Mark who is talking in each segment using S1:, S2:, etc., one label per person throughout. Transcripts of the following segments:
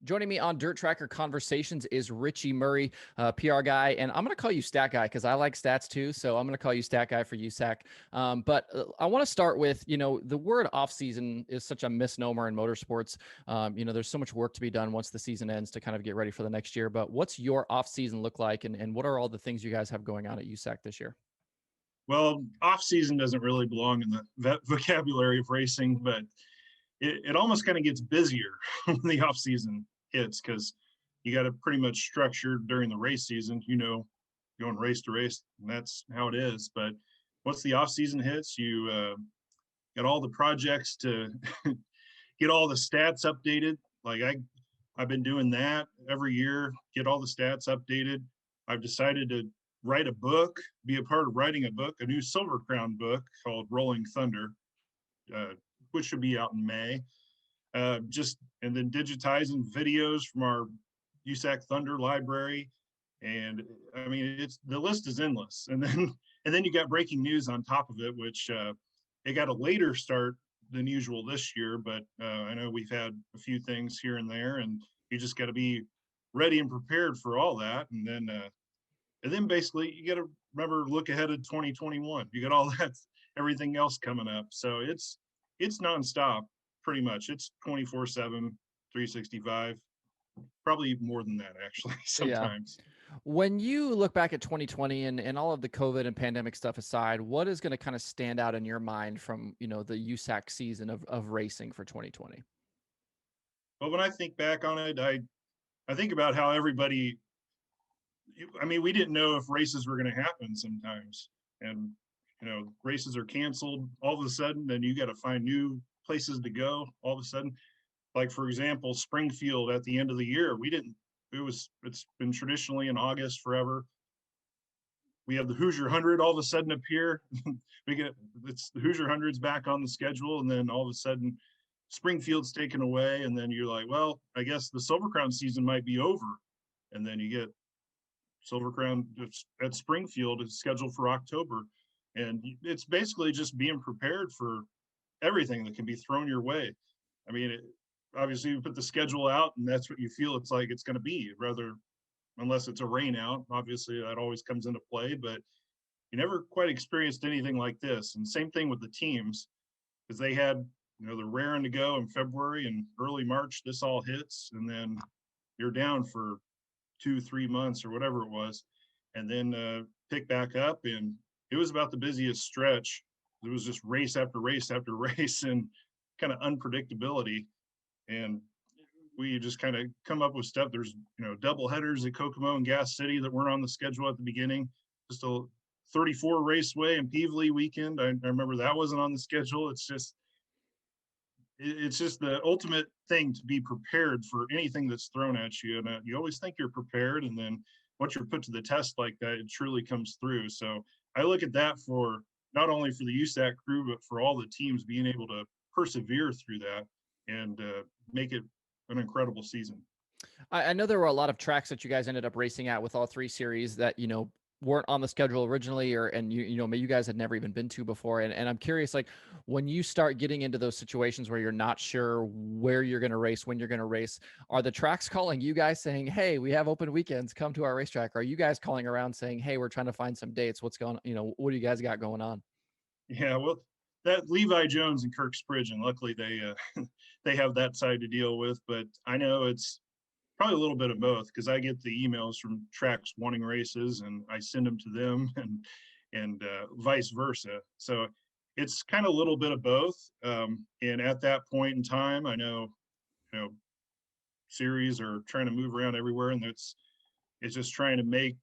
S1: Joining me on Dirt Tracker Conversations is Richie Murray, PR guy, and I'm going to call you Stat Guy because I like stats too. So I'm going to call you Stat Guy for USAC. But I want to start with, the word off season is such a misnomer in motorsports. There's so much work to be done once the season ends to kind of get ready for the next year. But what's your off season look like, and what are all the things you guys have going on at USAC this year?
S2: Well, off season doesn't really belong in the vocabulary of racing, but it almost kind of gets busier when the off season hits because you got to pretty much structure during the race season, going race to race, and that's how it is. But once the off season hits, you got all the projects to get all the stats updated. Like I've been doing that every year, get all the stats updated. I've decided to write a book, be a part of writing a book, a new Silver Crown book called Rolling Thunder, which should be out in May. And then digitizing videos from our USAC Thunder library. And I mean, the list is endless. And then you got breaking news on top of it, which it got a later start than usual this year, but I know we've had a few things here and there, and you just got to be ready and prepared for all that. And then basically you got to remember, look ahead of 2021. You got all that, everything else coming up. So it's nonstop, pretty much. It's 24/7, 365, probably more than that, actually, sometimes.
S1: Yeah. When you look back at 2020 and all of the COVID and pandemic stuff aside, what is going to kind of stand out in your mind from, the USAC season of racing for 2020?
S2: Well, when I think back on it, I think about how everybody, I mean, we didn't know if races were going to happen sometimes. And, races are canceled all of a sudden, then you got to find new places to go all of a sudden. Like, for example, Springfield at the end of the year, it's been traditionally in August forever. We have the Hoosier 100 all of a sudden appear. The Hoosier 100's back on the schedule, and then all of a sudden Springfield's taken away, and then you're like, well, I guess the Silver Crown season might be over. And then you get Silver Crown at Springfield is scheduled for October. And it's basically just being prepared for everything that can be thrown your way. I mean, obviously you put the schedule out and that's what you feel it's like it's going to be, rather, unless it's a rain out. Obviously that always comes into play, but you never quite experienced anything like this. And same thing with the teams, because they had, they're raring to go in February and early March, this all hits, and then you're down for 2-3 months or whatever it was, and then pick back up. And it was about the busiest stretch. It was just race after race after race and kind of unpredictability. And we just kind of come up with stuff. There's, double headers at Kokomo and Gas City that weren't on the schedule at the beginning. Just a 34 Raceway and Peevely weekend. I remember that wasn't on the schedule. It's just the ultimate thing to be prepared for anything that's thrown at you. And you always think you're prepared. And then once you're put to the test like that, it truly comes through. So I look at that for not only for the USAC crew, but for all the teams being able to persevere through that and make it an incredible season.
S1: I know there were a lot of tracks that you guys ended up racing at with all three series that, weren't on the schedule originally, and you guys had never even been to before. And I'm curious, like, when you start getting into those situations where you're not sure where you're going to race, when you're going to race, are the tracks calling you guys saying, hey, we have open weekends, come to our racetrack? Are you guys calling around saying, hey, we're trying to find some dates? What's going on? What do you guys got going on?
S2: Yeah, well, that Levi Jones and Kirk Spridgen, luckily they have that side to deal with, but I know it's probably a little bit of both, because I get the emails from tracks wanting races and I send them to them, and vice versa. So it's kind of a little bit of both. And at that point in time, I know, series are trying to move around everywhere, and it's just trying to make,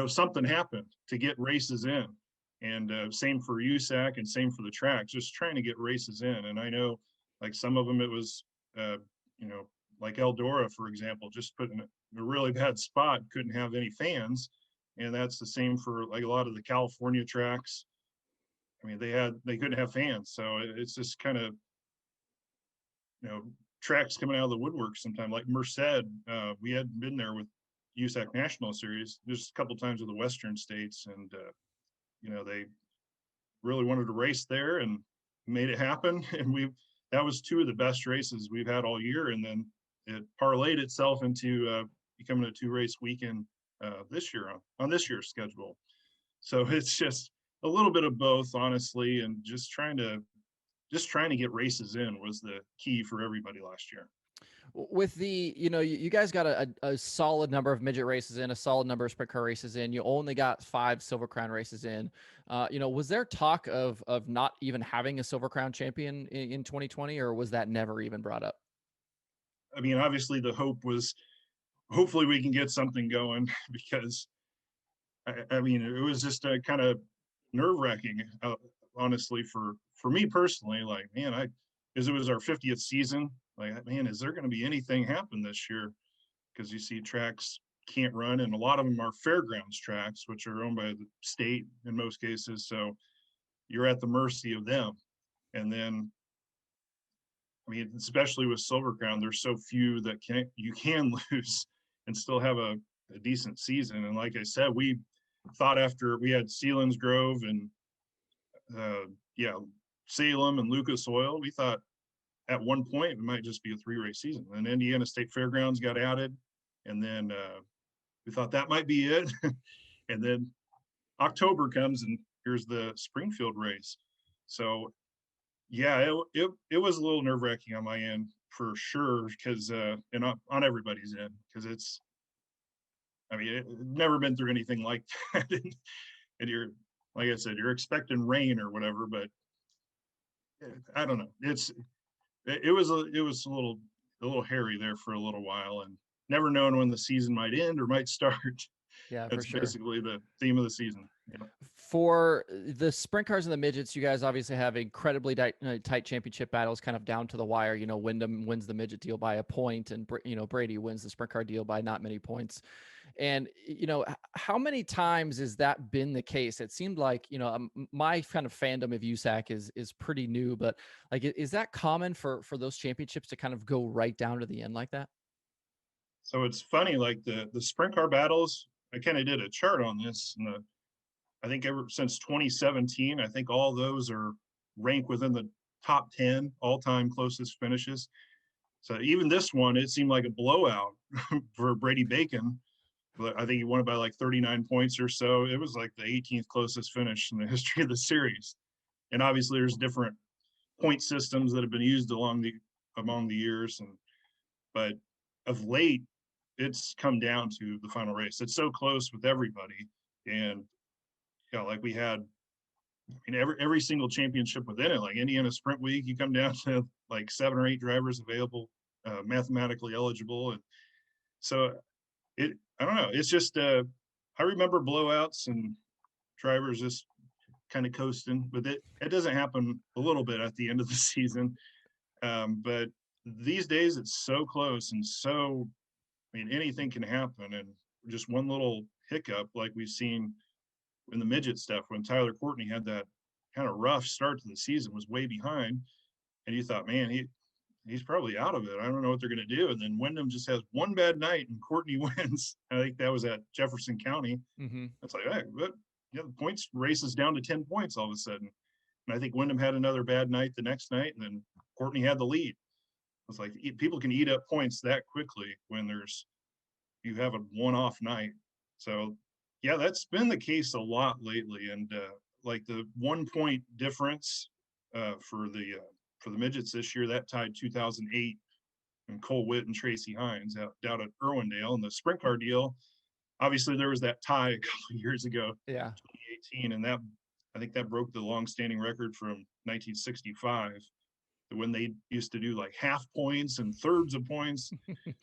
S2: something happen to get races in. And same for USAC and same for the tracks, just trying to get races in. And I know, like, some of them it was, like Eldora, for example, just put in a really bad spot, couldn't have any fans. And that's the same for like a lot of the California tracks. I mean, they couldn't have fans. So it's just kind of, tracks coming out of the woodwork sometime. Like Merced, we hadn't been there with USAC National Series, just a couple times with the Western states. And, they really wanted to race there and made it happen. And that was two of the best races we've had all year. And then it parlayed itself into becoming a 2-race weekend this year on this year's schedule. So it's just a little bit of both, honestly, and just trying to get races in was the key for everybody last year.
S1: With the, you guys got a solid number of midget races in, a solid number of sprint car races in. You only got 5 Silver Crown races in. Was there talk of not even having a Silver Crown champion in 2020, or was that never even brought up?
S2: I mean, obviously the hope was hopefully we can get something going because I mean, it was just a kind of nerve-wracking, honestly, for me personally. Like, man, because it was our 50th season. Like, man, is there going to be anything happen this year? Because you see tracks can't run, and a lot of them are fairgrounds tracks, which are owned by the state in most cases. So you're at the mercy of them. And then, I mean, especially with Silver Crown, there's so few that you can lose and still have a decent season. And like I said, we thought after we had Sealands Grove and Salem and Lucas Oil, we thought at one point it might just be a 3-race season. And Indiana State Fairgrounds got added, and then we thought that might be it. And then October comes and here's the Springfield race. So yeah, it was a little nerve-wracking on my end for sure, because and on everybody's end, because I mean, it's never been through anything like that. And you're, like I said, you're expecting rain or whatever, but I don't know. It was a little hairy there for a little while, and never knowing when the season might end or might start.
S1: Yeah,
S2: That's
S1: for sure.
S2: basically the theme of the season. Yeah.
S1: For the sprint cars and the midgets, you guys obviously have incredibly tight championship battles, kind of down to the wire. Wyndham wins the midget deal by a point, and Brady wins the sprint car deal by not many points. And how many times has that been the case? It seemed like my kind of fandom of USAC is pretty new, but like, is that common for those championships to kind of go right down to the end like that?
S2: So it's funny, like the sprint car battles. I kind of did a chart on this, and I think ever since 2017, I think all those are ranked within the top 10 all-time closest finishes. So even this one, it seemed like a blowout for Brady Bacon. But I think he won it by like 39 points or so. It was like the 18th closest finish in the history of the series. And obviously there's different point systems that have been used among the years. But of late, it's come down to the final race. It's so close with everybody. And like we had, I mean, every single championship within it, like Indiana Sprint Week, you come down to like 7 or 8 drivers available, mathematically eligible. And so I don't know. It's just I remember blowouts and drivers just kind of coasting, but it doesn't happen a little bit at the end of the season. But these days it's so close, and so, I mean, anything can happen, and just one little hiccup like we've seen in the midget stuff when Tyler Courtney had that kind of rough start to the season, was way behind, and you thought, man, he's probably out of it. I don't know what they're going to do. And then Wyndham just has one bad night and Courtney wins. I think that was at Jefferson County.
S1: Mm-hmm.
S2: It's like, hey, but the points races down to 10 points all of a sudden. And I think Wyndham had another bad night the next night, and then Courtney had the lead. It's like people can eat up points that quickly when you have a one-off night. So yeah, that's been the case a lot lately. And like the 1 point difference for the midgets this year, that tied 2008 and Cole Witt and Tracy Hines down at Irwindale. And the sprint car deal, obviously there was that tie a couple of years ago,
S1: yeah,
S2: 2018, and I think that broke the long-standing record from 1965, when they used to do like half points and thirds of points.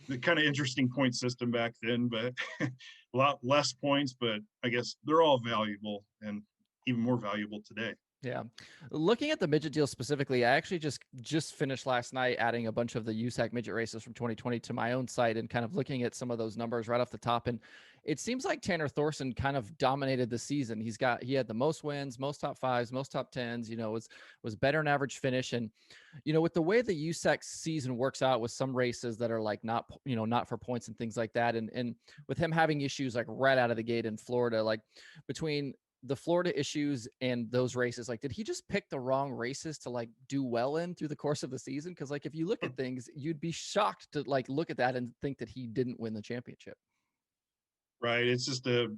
S2: The kind of interesting point system back then, but a lot less points, but I guess they're all valuable and even more valuable today.
S1: Yeah. Looking at the midget deal specifically, I actually just finished last night adding a bunch of the USAC midget races from 2020 to my own site and kind of looking at some of those numbers right off the top. And it seems like Tanner Thorson kind of dominated the season. He had the most wins, most top 5s, most top 10s, was better than average finish. And, with the way the USAC season works out with some races that are like not for points and things like that. And with him having issues like right out of the gate in Florida, like between the Florida issues and those races, like, did he just pick the wrong races to like do well in through the course of the season? Because like if you look at things, you'd be shocked to like look at that and think that he didn't win the championship.
S2: Right. It's just a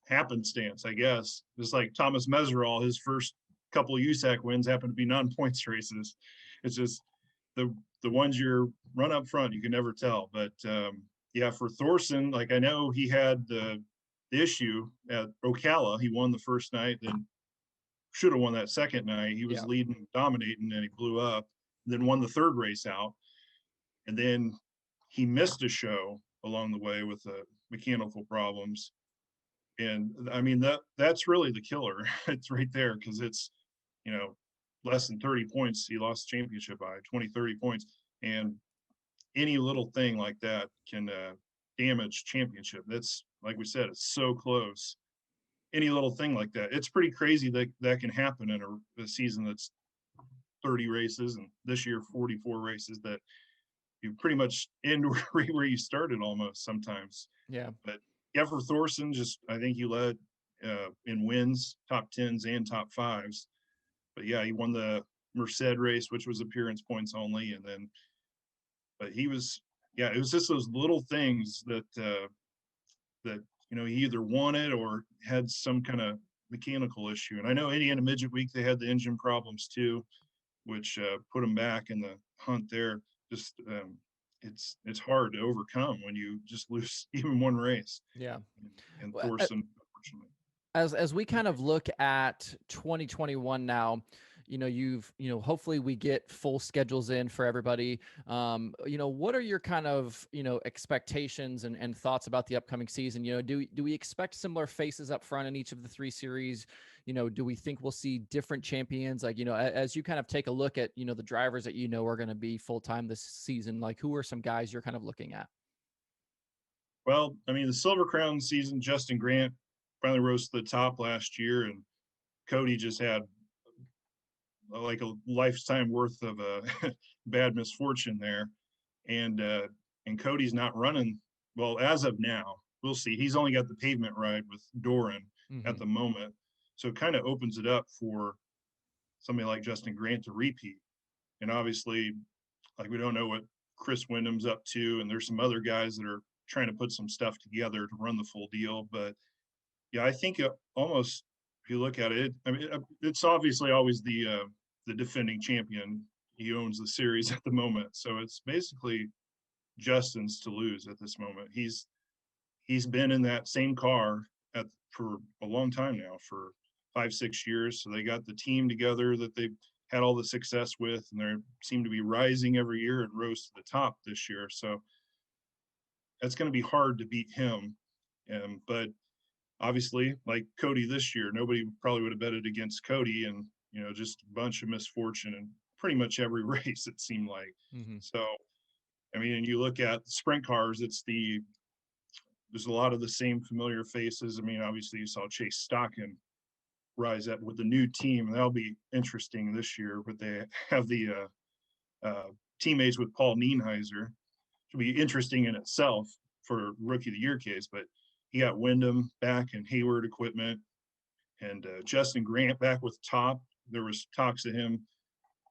S2: happenstance, I guess. Just like Thomas Meserol, his first couple of USAC wins happen to be non-points races. It's just the ones you're run up front, you can never tell. But yeah, for Thorson, like I know he had the issue at Ocala. He won the first night, then should have won that second night. He was
S1: Yeah.
S2: leading, dominating, and he blew up. Then won the third race out, and then he missed a show along the way with the mechanical problems. And I mean that's really the killer. It's right there because it's, you know, less than 30 points. He lost the championship by 20, 30 points. And any little thing like that can damage championship. That's, like we said, it's so close. Any little thing like that. It's pretty crazy that that can happen in a season that's 30 races, and this year 44 races, that you pretty much end where you started almost sometimes.
S1: Yeah.
S2: But yeah, for Thorson, just I think he led in wins, top 10s and top 5s. But yeah, he won the Merced race, which was appearance points only, and then, but he was, yeah, it was just those little things that that you know he either won it or had some kind of mechanical issue. And I know Indiana Midget Week they had the engine problems too, which put them back in the hunt there. Just it's hard to overcome when you just lose even one race.
S1: Yeah.
S2: And
S1: Well,
S2: Thorson, unfortunately.
S1: as we kind of look at 2021 now, hopefully we get full schedules in for everybody. What are your kind of, expectations and thoughts about the upcoming season? Do we expect similar faces up front in each of the 3 series? Do we think we'll see different champions? Like, as you kind of take a look at, the drivers that are going to be full-time this season, like who are some guys you're kind of looking at?
S2: Well, I mean, the Silver Crown season, Justin Grant finally rose to the top last year, and Cody just had like a lifetime worth of bad misfortune there. And Cody's not running well as of now. We'll see. He's only got the pavement ride with Doran at the moment. So it kind of opens it up for somebody like Justin Grant to repeat. And obviously, like we don't know what Chris Wyndham's up to, and there's some other guys that are trying to put some stuff together to run the full deal. But yeah, I think almost if you look at it, I mean, it's obviously always the defending champion. He owns the series at the moment, so it's basically Justin's to lose at this moment. He's been in that same car for a long time now, for 5-6 years. So they got the team together that they had all the success with, and they seem to be rising every year and rose to the top this year. So that's going to be hard to beat him. But obviously, like Cody this year, nobody probably would have betted against Cody, and just a bunch of misfortune in pretty much every race, it seemed like. So I mean, and you look at the sprint cars, there's a lot of the same familiar faces. I mean, obviously you saw Chase Stocking rise up with the new team. That'll be interesting this year, but they have the teammates with Paul Nienheiser. It'll be interesting in itself for Rookie of the Year case, but he got Wyndham back in Hayward equipment, and Justin Grant back with Top. There was talks of him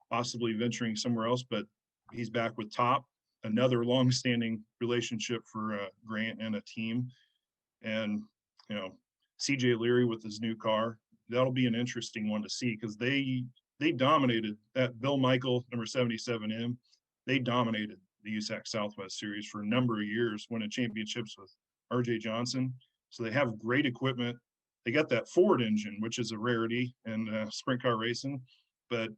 S2: possibly venturing somewhere else, but he's back with Top, another long-standing relationship for Grant and a team. And CJ Leary with his new car, that'll be an interesting one to see, because they dominated that Bill Michael number 77M. They dominated the USAC Southwest Series for a number of years, winning championships with RJ Johnson. So they have great equipment. They got that Ford engine, which is a rarity in sprint car racing, but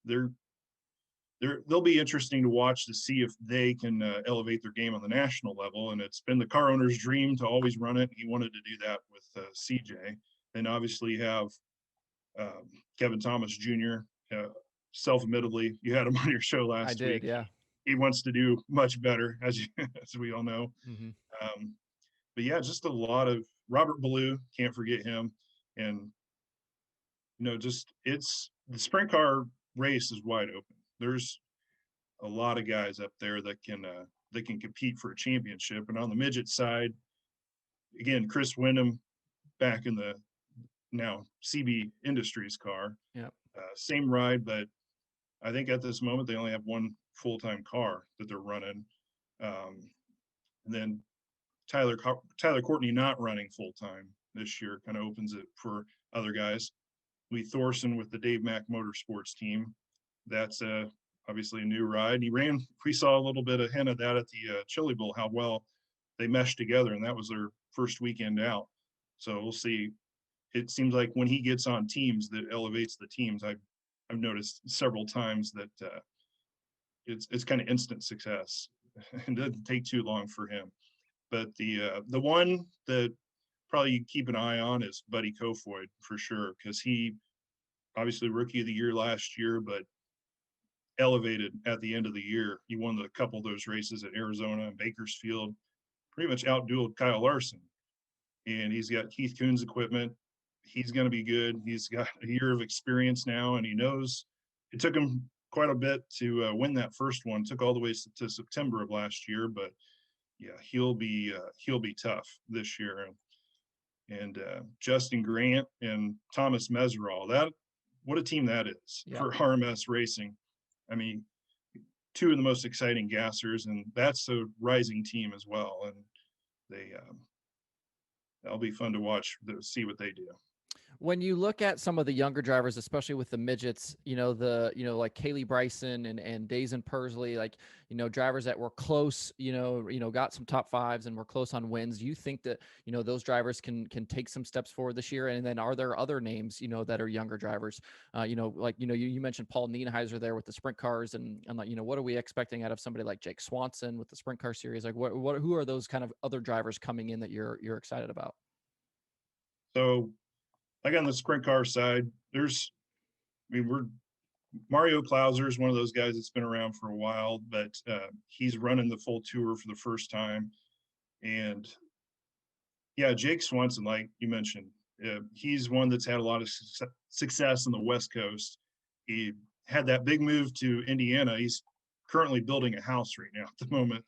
S2: they'll be interesting to watch to see if they can elevate their game on the national level. And it's been the car owner's dream to always run it. He wanted to do that with CJ. Then obviously you have Kevin Thomas Jr. Self-admittedly, you had him on your show last week.
S1: Yeah.
S2: He wants to do much better, as we all know. But yeah, just a lot of Robert Ballou, can't forget him. And just it's the sprint car race is wide open. There's a lot of guys up there that can compete for a championship. And on the midget side, again, Chris Wyndham back in the now CB Industries car.
S1: Yeah.
S2: Same ride, but I think at this moment they only have one full-time car that they're running. And then Tyler Courtney not running full-time this year kind of opens it for other guys. Lee Thorson with the Dave Mack Motorsports team. That's obviously a new ride. We saw a little bit of hint of that at the Chili Bowl, how well they meshed together, and that was their first weekend out. So we'll see. It seems like when he gets on teams, that elevates the teams. I've noticed several times that it's kind of instant success. It doesn't take too long for him. But the one that probably you keep an eye on is Buddy Kofoid for sure, because he obviously rookie of the year last year, but elevated at the end of the year. He won a couple of those races at Arizona and Bakersfield, pretty much outdueled Kyle Larson. And he's got Keith Coon's equipment. He's going to be good. He's got a year of experience now, and he knows it took him quite a bit to win that first one. It took all the way to September of last year, but yeah, he'll be tough this year. And Justin Grant and Thomas Meserol, what a team that is for RMS Racing. I mean, two of the most exciting gassers, and that's a rising team as well. And that'll be fun to watch, to see what they do.
S1: When you look at some of the younger drivers, especially with the midgets, like Kaylee Bryson and Dazen Persley, like, drivers that were close, got some top fives and were close on wins. Do you think that, those drivers can take some steps forward this year? And then are there other names, that are younger drivers? You mentioned Paul Nienheiser there with the sprint cars, and what are we expecting out of somebody like Jake Swanson with the sprint car series? Like who are those kind of other drivers coming in that you're excited about?
S2: So, like on the sprint car side, Mario Klauser is one of those guys that's been around for a while, but he's running the full tour for the first time. And yeah, Jake Swanson, like you mentioned, he's one that's had a lot of success on the West Coast. He had that big move to Indiana. He's currently building a house right now at the moment.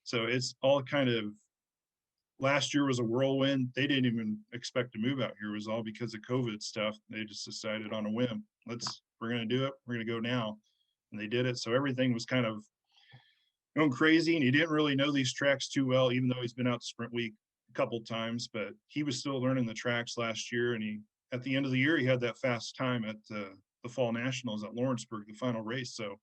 S2: So it's all kind of, last year was a whirlwind. They didn't even expect to move out here. It was all because of COVID stuff. They just decided on a whim, we're going to do it. We're going to go now. And they did it. So everything was kind of going crazy, and he didn't really know these tracks too well, even though he's been out to Sprint Week a couple times, but he was still learning the tracks last year. And at the end of the year, he had that fast time at the Fall Nationals at Lawrenceburg, the final race. So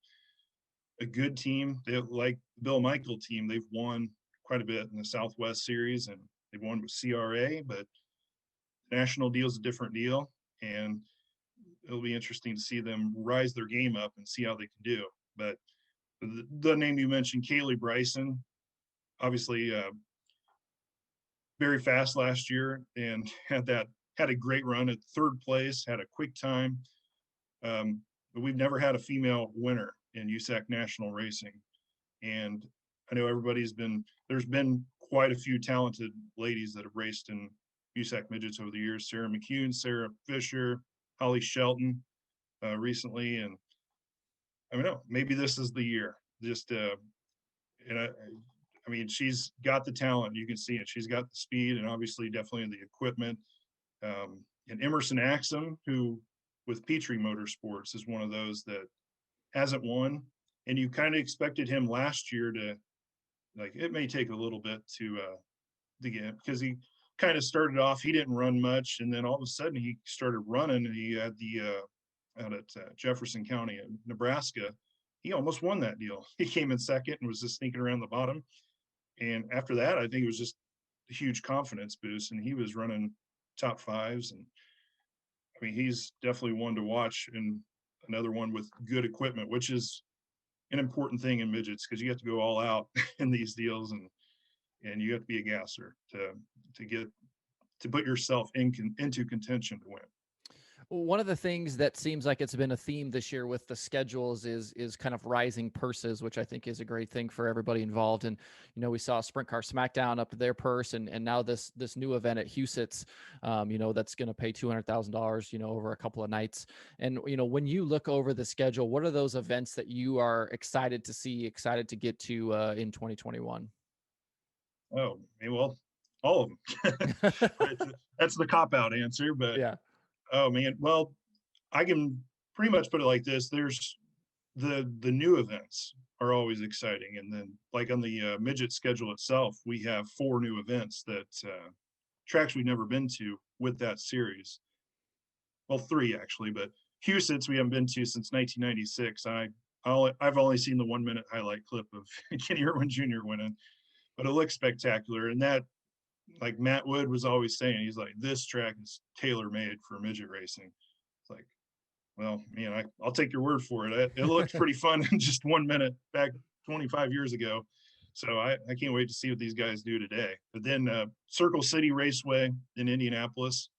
S2: a good team. They, like the Bill Michael team, they've won quite a bit in the Southwest Series, and they've won with CRA, but national deal is a different deal. And it'll be interesting to see them rise their game up and see how they can do. But the name you mentioned, Kaylee Bryson, obviously very fast last year, and had a great run at third place, had a quick time. But we've never had a female winner in USAC National Racing. And I know there's been quite a few talented ladies that have raced in USAC Midgets over the years. Sarah McCune, Sarah Fisher, Holly Shelton recently. And I don't know, maybe this is the year. I mean, she's got the talent. You can see it. She's got the speed, and obviously definitely the equipment. And Emerson Axum, who with Petrie Motorsports is one of those that hasn't won. And you kind of expected him last year to, like, it may take a little bit to get, because he kind of started off, he didn't run much. And then all of a sudden he started running, and he had out at Jefferson County in Nebraska. He almost won that deal. He came in second and was just sneaking around the bottom. And after that, I think it was just a huge confidence boost, and he was running top fives. And I mean, he's definitely one to watch, and another one with good equipment, which is an important thing in midgets, because you have to go all out in these deals, and you have to be a gasser to put yourself into contention to win.
S1: One of the things that seems like it's been a theme this year with the schedules is kind of rising purses, which I think is a great thing for everybody involved. And, we saw Sprint Car Smackdown up their purse, and now this new event at Huset's, that's going to pay $200,000, over a couple of nights. And, when you look over the schedule, what are those events that you are excited to see, excited to get to in 2021?
S2: Oh, well, all of them. That's the cop-out answer, but
S1: yeah.
S2: Oh man, well, I can pretty much put it like this. There's the new events are always exciting. And then like on the midget schedule itself, we have 4 new events that tracks we've never been to with that series. Well, 3 actually, but Houston's we haven't been to since 1996. I've only seen the 1-minute highlight clip of Kenny Irwin Jr. winning, but it looks spectacular. And that, like Matt Wood was always saying, he's like, this track is tailor made for midget racing. It's like, well, man, I'll take your word for it. It looks pretty fun in just 1 minute back 25 years ago. So I can't wait to see what these guys do today. But then Circle City Raceway in Indianapolis,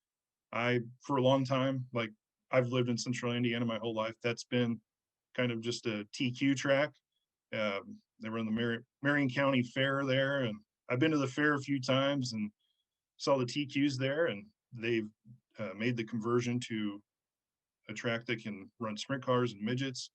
S2: for a long time, like I've lived in Central Indiana my whole life. That's been kind of just a TQ track. They run the Marion County Fair there, and I've been to the fair a few times and saw the TQs there, and they've made the conversion to a track that can run sprint cars and midgets.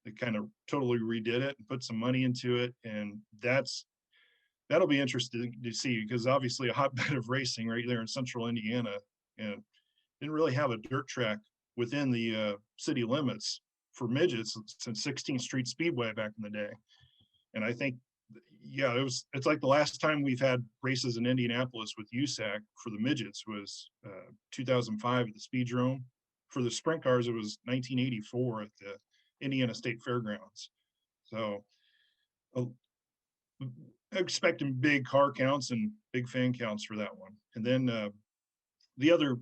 S2: They kind of totally redid it and put some money into it, and that'll be interesting to see, because obviously a hotbed of racing right there in Central Indiana, and didn't really have a dirt track within the city limits for midgets since 16th Street Speedway back in the day. And I think, yeah, it's like the last time we've had races in Indianapolis with USAC for the midgets was 2005 at the Speedrome. For the sprint cars, it was 1984 at the Indiana State Fairgrounds. So expecting big car counts and big fan counts for that one. And then the other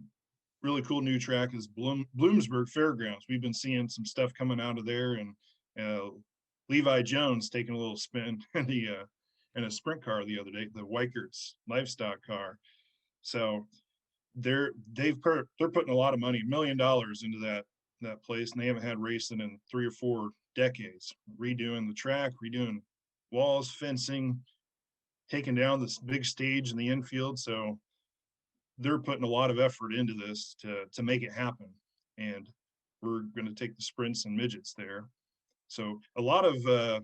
S2: really cool new track is Bloomsburg Fairgrounds. We've been seeing some stuff coming out of there, and Levi Jones taking a little spin in a sprint car the other day, the Weikert's livestock car. So they're putting a lot of money, $1 million into that place, and they haven't had racing in 3 or 4 decades. Redoing the track, redoing walls, fencing, taking down this big stage in the infield. So they're putting a lot of effort into this to make it happen. And we're going to take the sprints and midgets there. So a lot of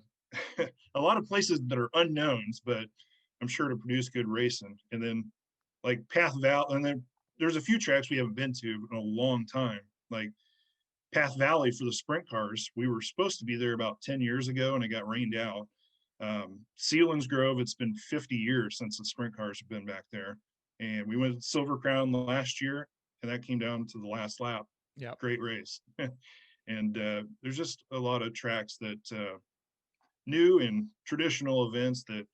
S2: a lot of places that are unknowns, but I'm sure to produce good racing. And then like Path Valley, and then there's a few tracks we haven't been to in a long time, like Path Valley for the sprint cars. We were supposed to be there about 10 years ago, and it got rained out. Sealands Grove, it's been 50 years since the sprint cars have been back there. And we went to Silver Crown last year, and that came down to the last lap.
S1: Yeah,
S2: great race. And there's just a lot of tracks that new and traditional events that,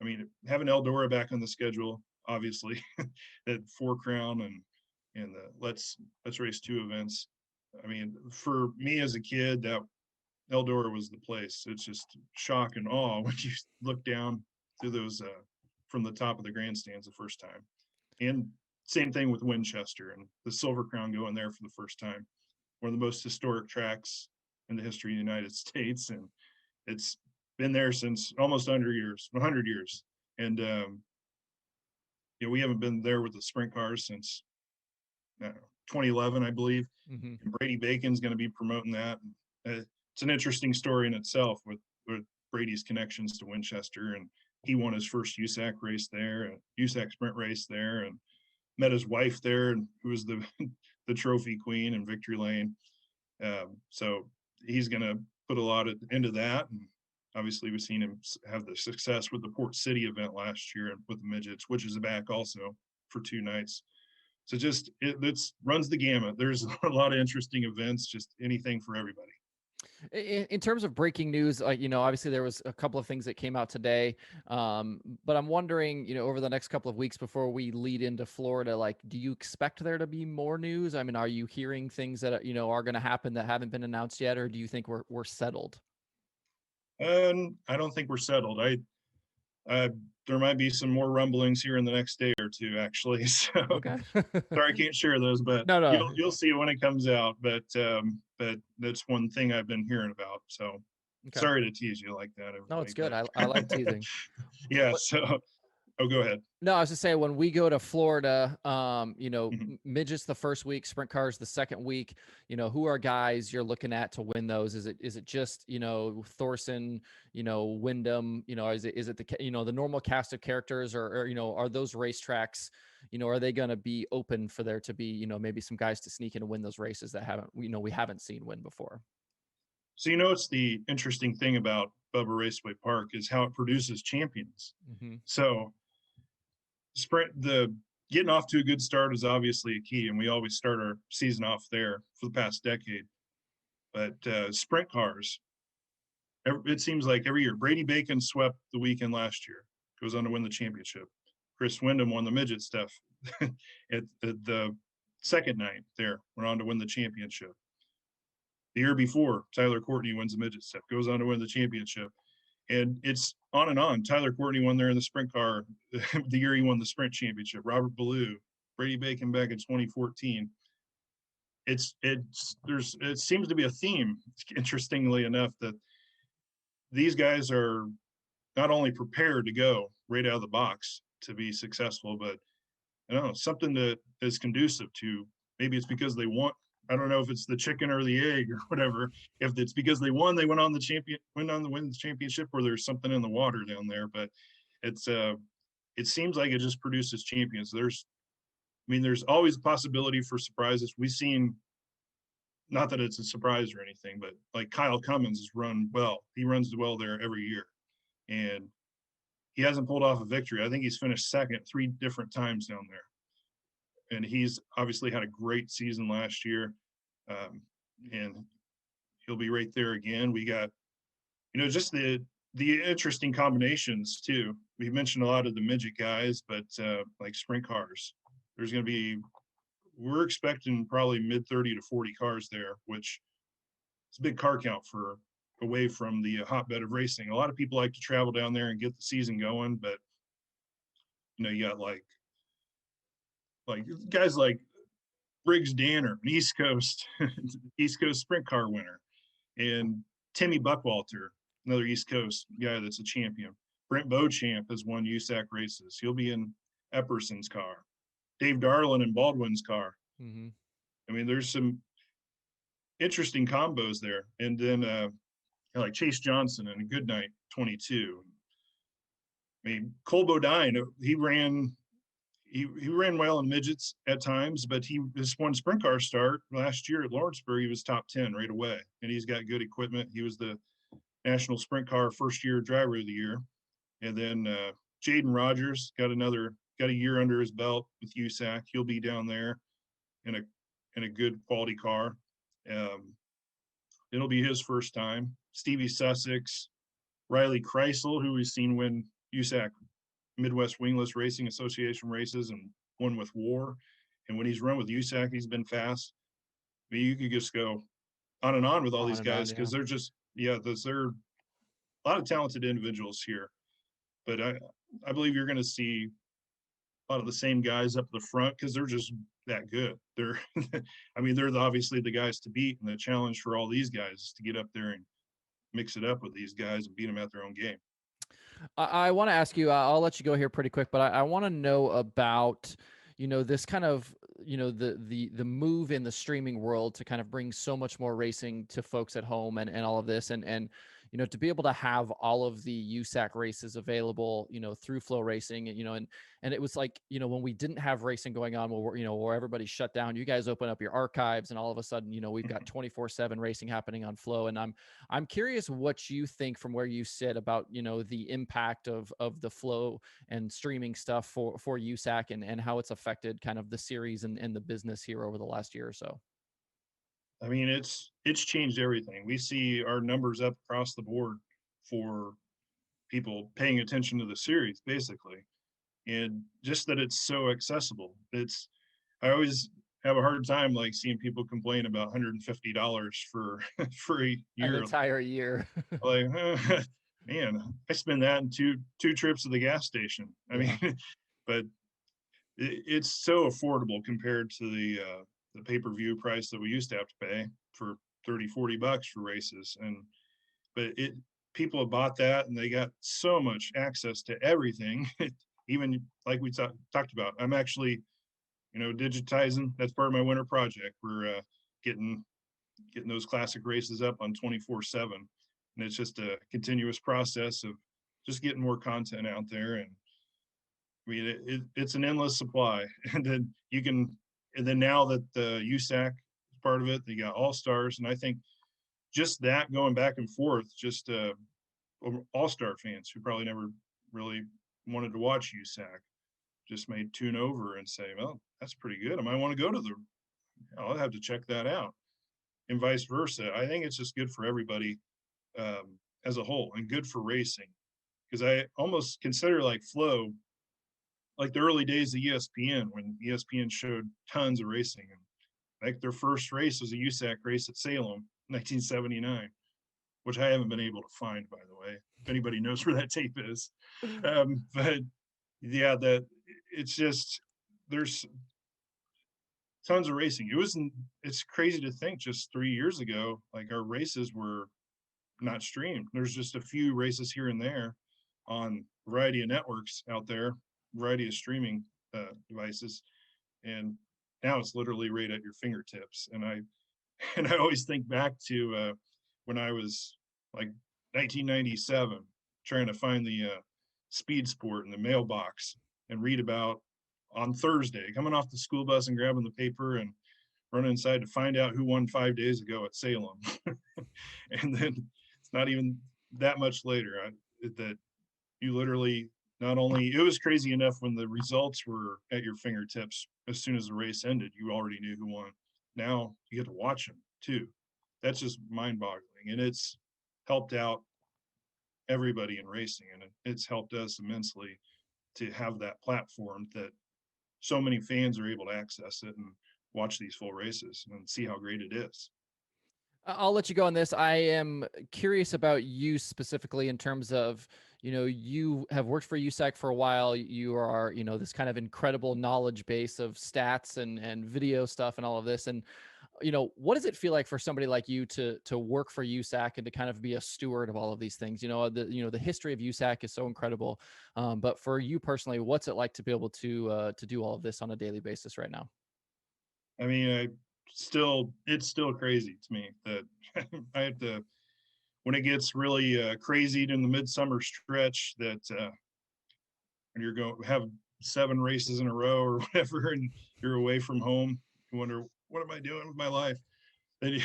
S2: I mean, having Eldora back on the schedule, obviously, that 4 Crown and the Let's Race 2 events. I mean, for me as a kid, that Eldora was the place. It's just shock and awe when you look down through those from the top of the grandstands the first time. And same thing with Winchester and the Silver Crown going there for the first time. One of the most historic tracks in the history of the United States, and it's been there since almost 100 years. And we haven't been there with the sprint cars since 2011, I believe.
S1: Mm-hmm.
S2: And Brady Bacon's going to be promoting that. It's an interesting story in itself with Brady's connections to Winchester, and he won his first USAC race there, a USAC sprint race there, and met his wife there, and who was the trophy queen in Victory Lane. So he's going to put a lot into that. And obviously we've seen him have the success with the Port City event last year with the midgets, which is back also for 2 nights. So just it runs the gamut. There's a lot of interesting events, just anything for everybody.
S1: In terms of breaking news, obviously there was a couple of things that came out today, but I'm wondering, over the next couple of weeks before we lead into Florida, like, do you expect there to be more news? I mean, are you hearing things that are going to happen that haven't been announced yet, or do you think we're settled?
S2: I don't think we're settled. There might be some more rumblings here in the next day or 2, actually. So
S1: okay.
S2: Sorry, I can't share those, but
S1: no.
S2: You'll see when it comes out. But that's one thing I've been hearing about. So sorry to tease you like that.
S1: No, it's good. I like teasing.
S2: Yeah. So Oh, go ahead.
S1: No, I was just saying when we go to Florida,
S2: Mhm.
S1: midgets the first week, sprint cars the second week, who are guys you're looking at to win those? Is it just, Thorson, Wyndham, is it the normal cast of characters or are those racetracks, are they going to be open for there to be, maybe some guys to sneak in and win those races that we haven't seen win before?
S2: So, it's the interesting thing about Bubba Raceway Park is how it produces champions.
S1: Hmm.
S2: So, the getting off to a good start is obviously a key, and we always start our season off there for the past decade. But sprint cars, it seems like every year, Brady Bacon swept the weekend last year, goes on to win the championship. Chris Wyndham won the midget stuff at the second night there, went on to win the championship. The year before, Tyler Courtney wins the midget stuff, goes on to win the championship. And it's on and on. Tyler Courtney won there in the sprint car the year he won the sprint championship. Robert Ballou, Brady Bacon back in 2014. It seems to be a theme, interestingly enough, that these guys are not only prepared to go right out of the box to be successful, but I don't know, something that is conducive to, maybe it's because they want, I don't know if it's the chicken or the egg or whatever. If it's because they won, they went on to win the championship, or there's something in the water down there. But it's it seems like it just produces champions. There's always a possibility for surprises. We've seen, not that it's a surprise or anything, but like Kyle Cummins has run well. He runs well there every year, and he hasn't pulled off a victory. I think he's finished second 3 different times down there, and he's obviously had a great season last year, and he'll be right there again. We got, just the interesting combinations too. We mentioned a lot of the midget guys, but like sprint cars, there's going to be, we're expecting probably mid 30 to 40 cars there, which is a big car count for away from the hotbed of racing. A lot of people like to travel down there and get the season going, but you got like guys like Briggs Danner, an East Coast East Coast sprint car winner, and Timmy Buckwalter, another East Coast guy that's a champion. Brent Beauchamp has won USAC races. He'll be in Epperson's car. Dave Darlin in Baldwin's car.
S1: Hmm.
S2: There's some interesting combos there. And then like Chase Johnson in a Goodnight 22. Cole Bodine, he ran well in midgets at times, but his one sprint car start last year at Lawrenceburg, he was top 10 right away, and he's got good equipment. He was the national sprint car first year driver of the year. And then Jaden Rogers got a year under his belt with USAC. He'll be down there in a good quality car. It'll be his first time. Stevie Sussex, Riley Kreisel, who we've seen win USAC Midwest Wingless Racing Association races and won with War. And when he's run with USAC, he's been fast. You could just go on and on with all
S1: On
S2: these
S1: and on,
S2: guys,
S1: yeah.
S2: because they're just, they're a lot of talented individuals here. But I believe you're going to see a lot of the same guys up the front because they're just that good. They're, they're obviously the guys to beat, and the challenge for all these guys is to get up there and mix it up with these guys and beat them at their own game.
S1: I want to ask you, I'll let you go here pretty quick, but I want to know about, this kind of, the move in the streaming world to kind of bring so much more racing to folks at home and all of this. And, to be able to have all of the USAC races available, through Flow Racing, and it was like, when we didn't have racing going on, where everybody shut down, you guys open up your archives and all of a sudden, we've got 24/7 racing happening on Flow. And I'm curious what you think from where you sit about, the impact of the Flow and streaming stuff for USAC and how it's affected kind of the series and the business here over the last year or so.
S2: It's changed everything. We see our numbers up across the board for people paying attention to the series, basically. And just that it's so accessible. I always have a hard time like seeing people complain about $150 for for a
S1: An
S2: year.
S1: entire year.
S2: Like, man, I spend that in two trips to the gas station.
S1: Yeah.
S2: But it's so affordable compared to the pay-per-view price that we used to have to pay for 30-40 bucks for races. But people have bought that, and they got so much access to everything. even like we talked about, I'm actually, digitizing. That's part of my winter project. We're getting those classic races up on 24/7, and it's just a continuous process of just getting more content out there. And I mean, it's an endless supply. And then now that the USAC is part of it, they got all stars, and I think just that going back and forth, just all-star fans who probably never really wanted to watch USAC just may tune over and say, well, that's pretty good. I might want to go to I'll have to check that out, and vice versa. I think it's just good for everybody as a whole, and good for racing, because I almost consider like Flow, like the early days of ESPN, when ESPN showed tons of racing. And like their first race was a USAC race at Salem, 1979, which I haven't been able to find, by the way, if anybody knows where that tape is. But yeah, it's just, there's tons of racing. It's crazy to think just 3 years ago, like our races were not streamed. There's just a few races here and there on a variety of networks out there, variety of streaming devices. And now it's literally right at your fingertips. And I always think back to when I was like 1997, trying to find the Speed Sport in the mailbox and read about on Thursday, coming off the school bus and grabbing the paper and running inside to find out who won 5 days ago at Salem. And then it's not even that much later that you literally, not only, it was crazy enough when the results were at your fingertips as soon as the race ended, you already knew who won. Now you get to watch them too. That's just mind-boggling, and it's helped out everybody in racing, and it's helped us immensely to have that platform that so many fans are able to access it and watch these full races and see how great it is.
S1: I'll let you go on this. I am curious about you specifically in terms of, you have worked for USAC for a while. You are, this kind of incredible knowledge base of stats and video stuff and all of this. And, what does it feel like for somebody like you to work for USAC and to kind of be a steward of all of these things? The history of USAC is so incredible. But for you personally, what's it like to be able to do all of this on a daily basis right now?
S2: I mean, it's still crazy to me that I have to, when it gets really crazy in the midsummer stretch, that when you're going have 7 races in a row or whatever, and you're away from home, you wonder, what am I doing with my life? Then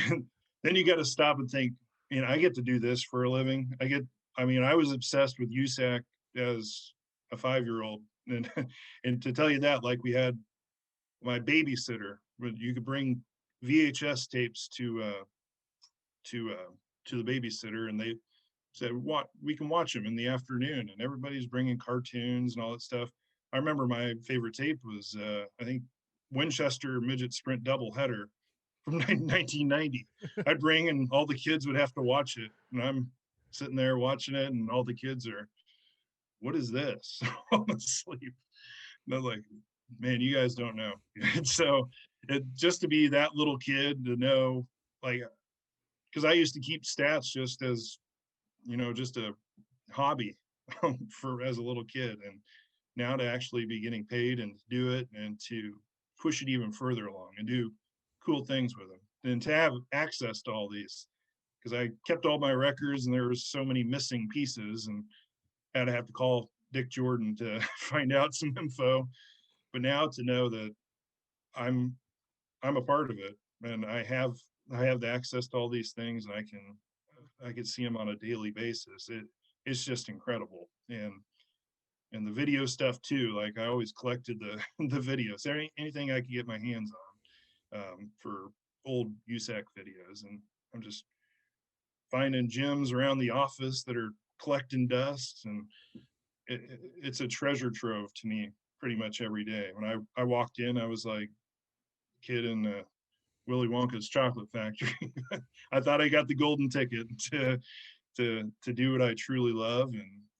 S2: you got to stop and think, I get to do this for a living. I was obsessed with USAC as a 5-year-old, and and to tell you that, like, we had my babysitter, but you could bring VHS tapes to the babysitter, and they said, "What, we can watch them in the afternoon," and everybody's bringing cartoons and all that stuff. I remember my favorite tape was I think Winchester Midget Sprint doubleheader from 1990. I'd bring, and all the kids would have to watch it, and I'm sitting there watching it, and all the kids are, "What is this?" Falling asleep. And I was like, man, you guys don't know. So just to be that little kid, to know, like, because I used to keep stats just as, just a hobby for as a little kid, and now to actually be getting paid and to do it and to push it even further along and do cool things with them, and to have access to all these, because I kept all my records and there was so many missing pieces, and had to have to call Dick Jordan to find out some info. But now to know that I'm a part of it, and I have the access to all these things, and I can see them on a daily basis. It's just incredible. And the video stuff too. Like, I always collected the the videos, anything I could get my hands on for old USAC videos, and I'm just finding gems around the office that are collecting dust, and it's a treasure trove to me pretty much every day. When I walked in, I was like a kid in Willy Wonka's chocolate factory. I thought I got the golden ticket to do what I truly love,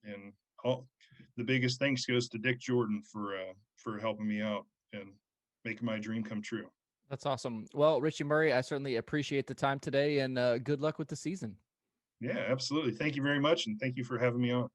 S2: and all the biggest thanks goes to Dick Jordan for helping me out and making my dream come true.
S1: That's awesome. Well, Richie Murray, I certainly appreciate the time today, and good luck with the season.
S2: Yeah, absolutely. Thank you very much, and thank you for having me on.